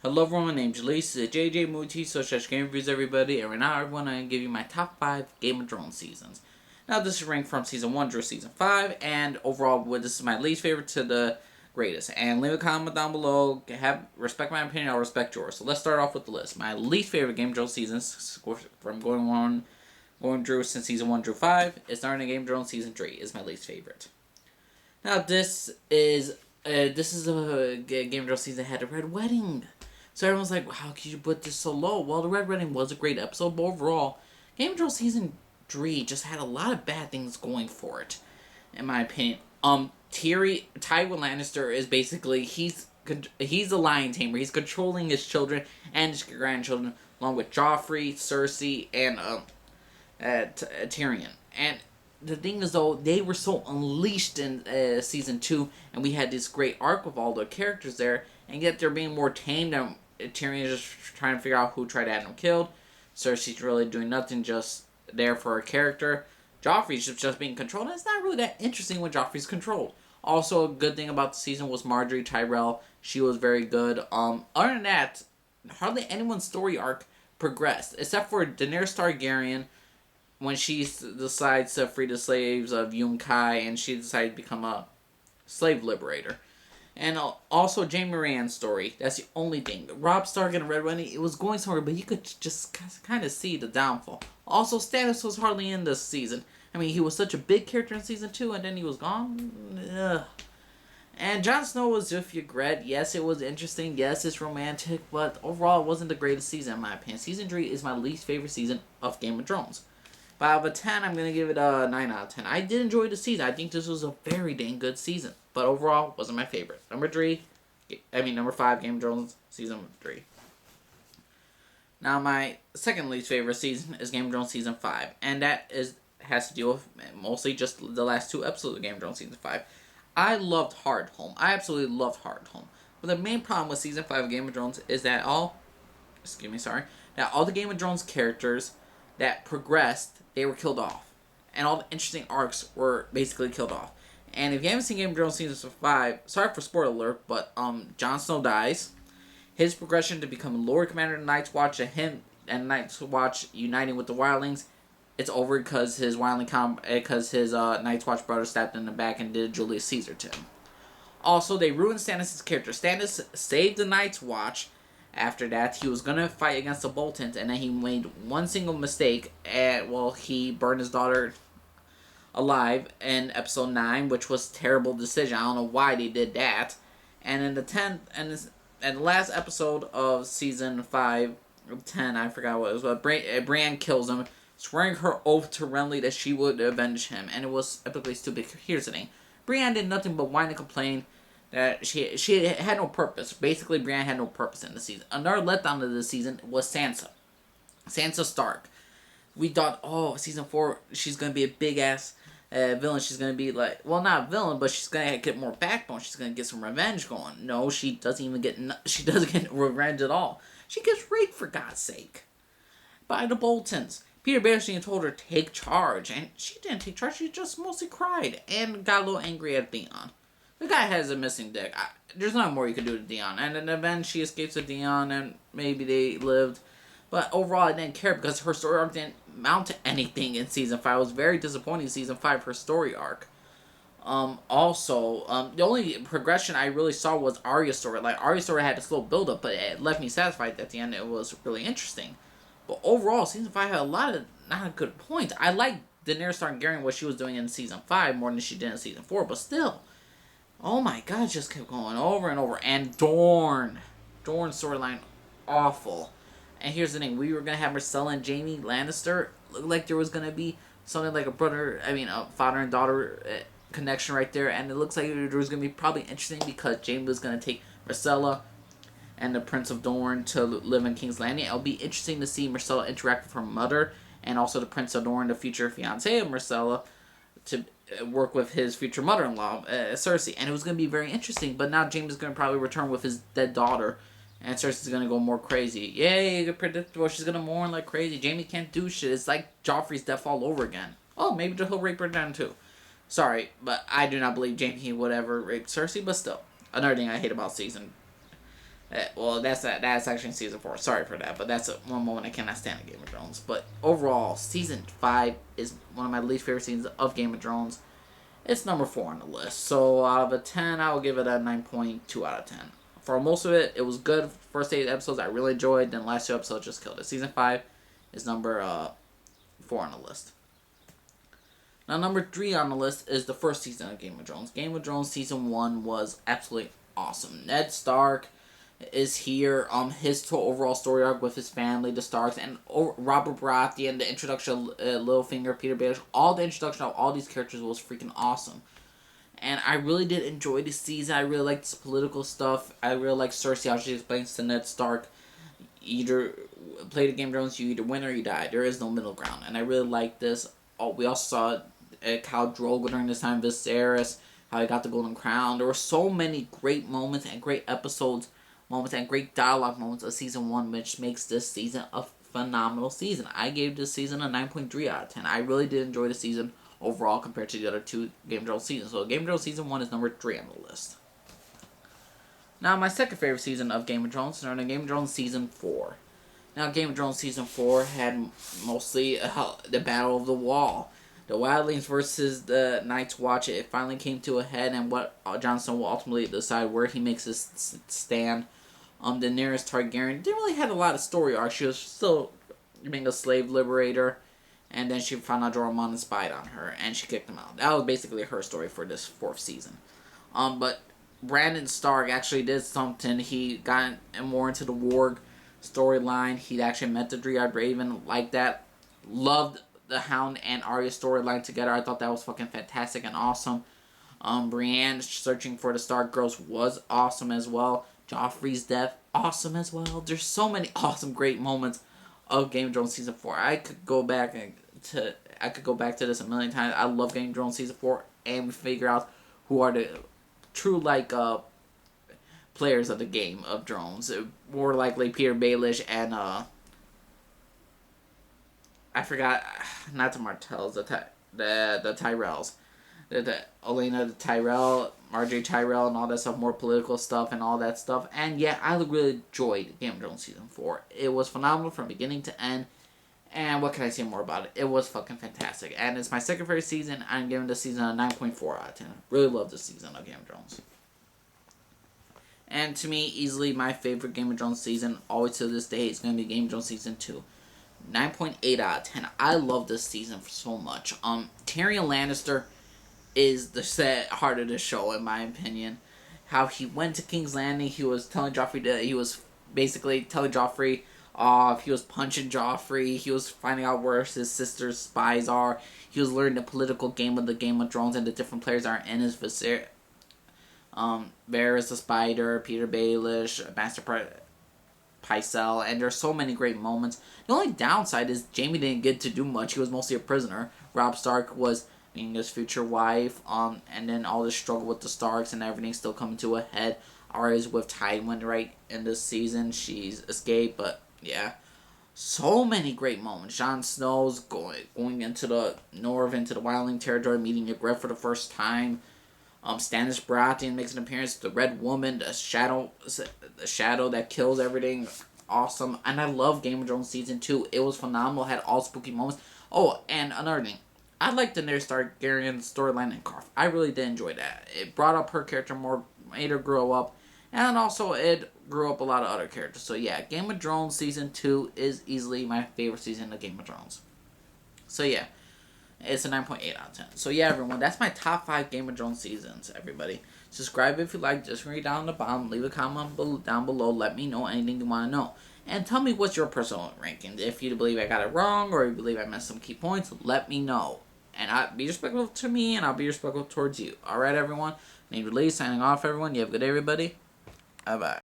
Hello everyone, my name's Jalise, this is JJ Muti, Social Game Reviews everybody, and right now everyone I'm going to give you my top 5 Game of Thrones seasons. Now this is ranked from Season 1 through Season 5, and overall this is my least favorite to the greatest. And leave a comment down below, respect my opinion, I'll respect yours. So let's start off with the list. My least favorite Game of Thrones seasons, from going through since Season 1 through 5, is starting Game of Thrones Season 3, is my least favorite. Now this is a Game of Thrones season that had a Red Wedding. So everyone's like, how could you put this so low? Well, the Red Wedding was a great episode, but overall, Game of Thrones Season 3 just had a lot of bad things going for it, in my opinion. Tywin Lannister is basically, he's a lion tamer. He's controlling his children and his grandchildren, along with Joffrey, Cersei, and Tyrion. And the thing is, though, they were so unleashed in Season 2, and we had this great arc with all the characters there, and yet they're being more tamed, and Tyrion is just trying to figure out who tried to have him killed. Cersei's really doing nothing, just there for her character. Joffrey's just being controlled, and it's not really that interesting when Joffrey's controlled. Also, a good thing about the season was Margaery Tyrell. She was very good. Other than that, hardly anyone's story arc progressed, except for Daenerys Targaryen, when she decides to free the slaves of Yunkai, and she decided to become a slave liberator. And also Jaime Rand's story. That's the only thing. Robb Stark and Red Wedding, it was going somewhere, but you could just kind of see the downfall. Also, Stannis was hardly in this season. I mean, he was such a big character in Season 2, and then he was gone. Ugh. And Jon Snow was with Ygritte. Yes, it was interesting. Yes, it's romantic. But overall, it wasn't the greatest season, in my opinion. Season 3 is my least favorite season of Game of Thrones. 5 out of 10, I'm going to give it a 9 out of 10. I did enjoy the season. I think this was a very dang good season. But overall, wasn't my favorite. Number 5, Game of Thrones Season 3. Now, my second least favorite season is Game of Thrones Season 5. And that has to deal with mostly just the last 2 episodes of Game of Thrones Season 5. I loved Hardhome. I absolutely loved Hardhome. But the main problem with Season 5 of Game of Thrones is that all the Game of Thrones characters that progressed, they were killed off. And all the interesting arcs were basically killed off. And if you haven't seen Game of Thrones Season 5, sorry for spoiler alert, but Jon Snow dies. His progression to become Lord Commander of the Night's Watch, and him and Night's Watch uniting with the Wildlings, it's over because his Night's Watch brother stabbed him in the back and did Julius Caesar to him. Also, they ruined Stannis' character. Stannis saved the Night's Watch. After that, he was going to fight against the Boltons, and then he made one single mistake, and, he burned his daughter alive in episode 9, which was a terrible decision. I don't know why they did that. And in the 10th, and the last episode of Season 5, 10, I forgot what it was, but Brienne kills him, swearing her oath to Renly that she would avenge him, and it was epically stupid. Here's the thing. Brienne did nothing but whine and complain that she had no purpose. Basically, Brienne had no purpose in the season. Another letdown of the season was Sansa. Sansa Stark. We thought, Season 4, she's going to be a big-ass villain. She's going to be like, well, not a villain, but she's going to get more backbone. She's going to get some revenge going. No, she doesn't get revenge at all. She gets raped, for God's sake, by the Boltons. Peter Baelish told her, take charge, and she didn't take charge. She just mostly cried and got a little angry at Theon. The guy has a missing dick. There's nothing more you could do to Theon. And then she escapes with Theon, and maybe they lived. But overall, I didn't care because her story arc didn't mount to anything in Season 5. It was very disappointing in Season 5, her story arc. The only progression I really saw was Arya's story. Like, Arya's story had a slow build-up, but it left me satisfied at the end. It was really interesting. But overall, Season 5 had a lot of not good points. I liked Daenerys Targaryen, what she was doing in Season 5 more than she did in Season 4, but still. Oh my god, it just kept going over and over. And Dorne's storyline, awful. And here's the thing, we were going to have Myrcella and Jaime Lannister. Looked like there was going to be something like a father and daughter connection right there. And it looks like there was going to be probably interesting because Jaime was going to take Myrcella and the Prince of Dorne to live in King's Landing. It'll be interesting to see Myrcella interact with her mother and also the Prince of Dorne, the future fiancé of Myrcella, to work with his future mother-in-law, Cersei. And it was going to be very interesting, but now Jaime is going to probably return with his dead daughter, and Cersei's going to go more crazy. Yay, predictable. She's going to mourn like crazy. Jaime can't do shit. It's like Joffrey's death all over again. Oh, maybe he'll rape her down too. Sorry, but I do not believe Jaime would ever rape Cersei, but still. Another thing I hate about Season Well, that's actually in season 4. Sorry for that, but that's one moment I cannot stand in Game of Thrones. But overall, season 5 is one of my least favorite seasons of Game of Thrones. It's number 4 on the list. So out of a 10, I will give it a 9.2 out of 10. For most of it, it was good. First 8 episodes I really enjoyed. Then last 2 episodes just killed it. Season 5 is number 4 on the list. Now, number 3 on the list is the first season of Game of Thrones. Game of Thrones season 1 was absolutely awesome. Ned Stark is here. His overall story arc with his family, the Starks, and Robert Baratheon, the introduction of Littlefinger, Peter Baelish, all the introduction of all these characters was freaking awesome. And I really did enjoy this season. I really liked this political stuff. I really liked Cersei, how she explains to Ned Stark, either play the Game of Thrones, you either win or you die. There is no middle ground. And I really liked this. Oh, we also saw Khal Drogo during this time, Viserys, how he got the Golden Crown. There were so many great moments and great episodes, moments and great dialogue moments of season 1, which makes this season a phenomenal season. I gave this season a 9.3 out of 10. I really did enjoy the season overall compared to the other 2 Game of Thrones seasons. So Game of Thrones season 1 is number 3 on the list. Now, my second favorite season of Game of Thrones is Game of Thrones season 4. Now, Game of Thrones season 4 had mostly the Battle of the Wall. The Wildlings versus the Night's Watch. It finally came to a head, and what Jon Snow will ultimately decide where he makes his stand. Daenerys Targaryen didn't really have a lot of story arc. She was still being a slave liberator, and then she found out Jorah Mormont spied on her, and she kicked him out. That was basically her story for this 4th season. But Brandon Stark actually did something. He got more into the warg storyline. He actually met the Three-Eyed Raven like that. Loved the Hound and Arya storyline together. I thought that was fucking fantastic and awesome. Brienne searching for the Stark girls was awesome as well. Joffrey's death, awesome as well. There's so many awesome, great moments of Game of Thrones season 4. I could go back to this a million times. I love Game of Thrones season 4, and we figure out who are the true players of the Game of Thrones. More likely Peter Baelish and I forgot, not the Martells, the Tyrells. The Olenna the Tyrell, Marjorie Tyrell, and all that stuff, more political stuff and all that stuff. And yeah, I really enjoyed Game of Thrones season 4. It was phenomenal from beginning to end. And what can I say more about it? It was fucking fantastic. And it's my second favorite season. I'm giving this season a 9.4 out of 10. Really love this season of Game of Thrones. And to me, easily my favorite Game of Thrones season, always to this day, is going to be Game of Thrones season 2. 9.8 out of 10. I love this season so much. Tyrion Lannister is the heart of the show, in my opinion. How he went to King's Landing, he was telling Joffrey that he was basically telling Joffrey off, he was punching Joffrey, he was finding out where his sister's spies are, he was learning the political game of the Game of Thrones and the different players that are in his Varys the Spider, Peter Baelish, Master Pycelle, and there's so many great moments. The only downside is Jaime didn't get to do much. He was mostly a prisoner. Robb Stark was being his future wife, and then all this struggle with the Starks and everything still coming to a head. Arya's with Tywin right in this season. She's escaped, but yeah. So many great moments. Jon Snow's going into the north, into the Wildling territory, meeting Ygritte for the first time. Stannis Baratheon makes an appearance. The Red Woman, the shadow that kills everything. Awesome. And I love Game of Thrones Season 2. It was phenomenal. Had all spooky moments. Oh, and another thing. I liked the Daenerys Targaryen storyline in Karth. I really did enjoy that. It brought up her character more, made her grow up. And also, it grew up a lot of other characters. So yeah, Game of Thrones Season 2 is easily my favorite season of Game of Thrones. So yeah. It's a 9.8 out of 10. So yeah, everyone, that's my top 5 Game of Thrones seasons, everybody. Subscribe if you like. Just read down the bottom. Leave a comment down below. Let me know anything you want to know. And tell me what's your personal ranking. If you believe I got it wrong or you believe I missed some key points, let me know. And be respectful to me, and I'll be respectful towards you. Alright, everyone? Named Lee, signing off, everyone. You have a good day, everybody. Bye-bye.